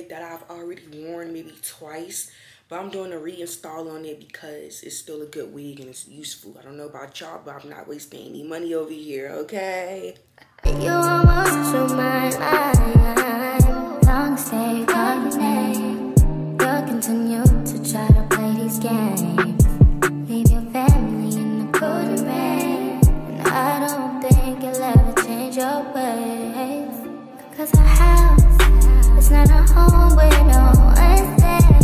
wig that I've already worn maybe twice, but I'm doing a reinstall on it because it's still a good wig and it's useful. I don't know about y'all, but I'm not wasting any money over here, okay? You almost took my life. Long stay calling. You'll continue to try to play these games. Leave your family in the cold and rain. And I don't think you'll ever change your ways. Cause our house is not a home where no one's there.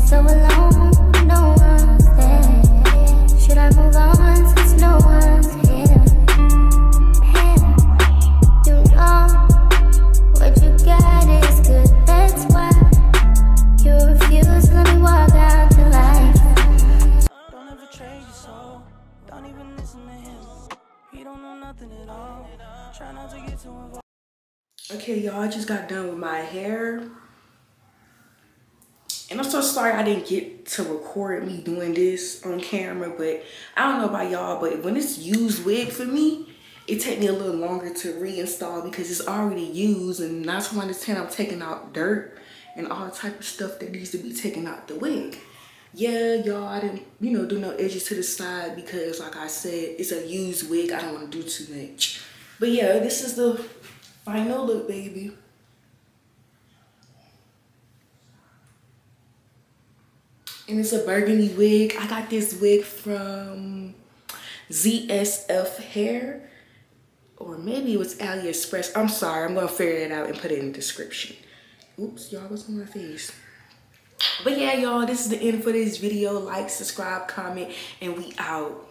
So alone, no one's there. Should I move on since no one's here? You know what you got is good, that's why you refuse to let me walk out to life. Don't ever trade your soul, don't even listen to him. He don't know nothing at all. Try not to get too involved. Okay, y'all, I just got done with my hair. And I'm so sorry I didn't get to record me doing this on camera, but I don't know about y'all, but when it's used wig for me, it takes me a little longer to reinstall because it's already used, and 9 times out of 10 I'm taking out dirt and all type of stuff that needs to be taken out the wig. Yeah, y'all, I didn't, do no edges to the side because, like I said, it's a used wig. I don't want to do too much. But yeah, this is the final look, baby. And it's a burgundy wig. I got this wig from ZSF Hair. Or maybe it was AliExpress. I'm sorry. I'm going to figure it out and put it in the description. Oops, y'all, what's on my face? But yeah, y'all, this is the end for this video. Like, subscribe, comment, and we out.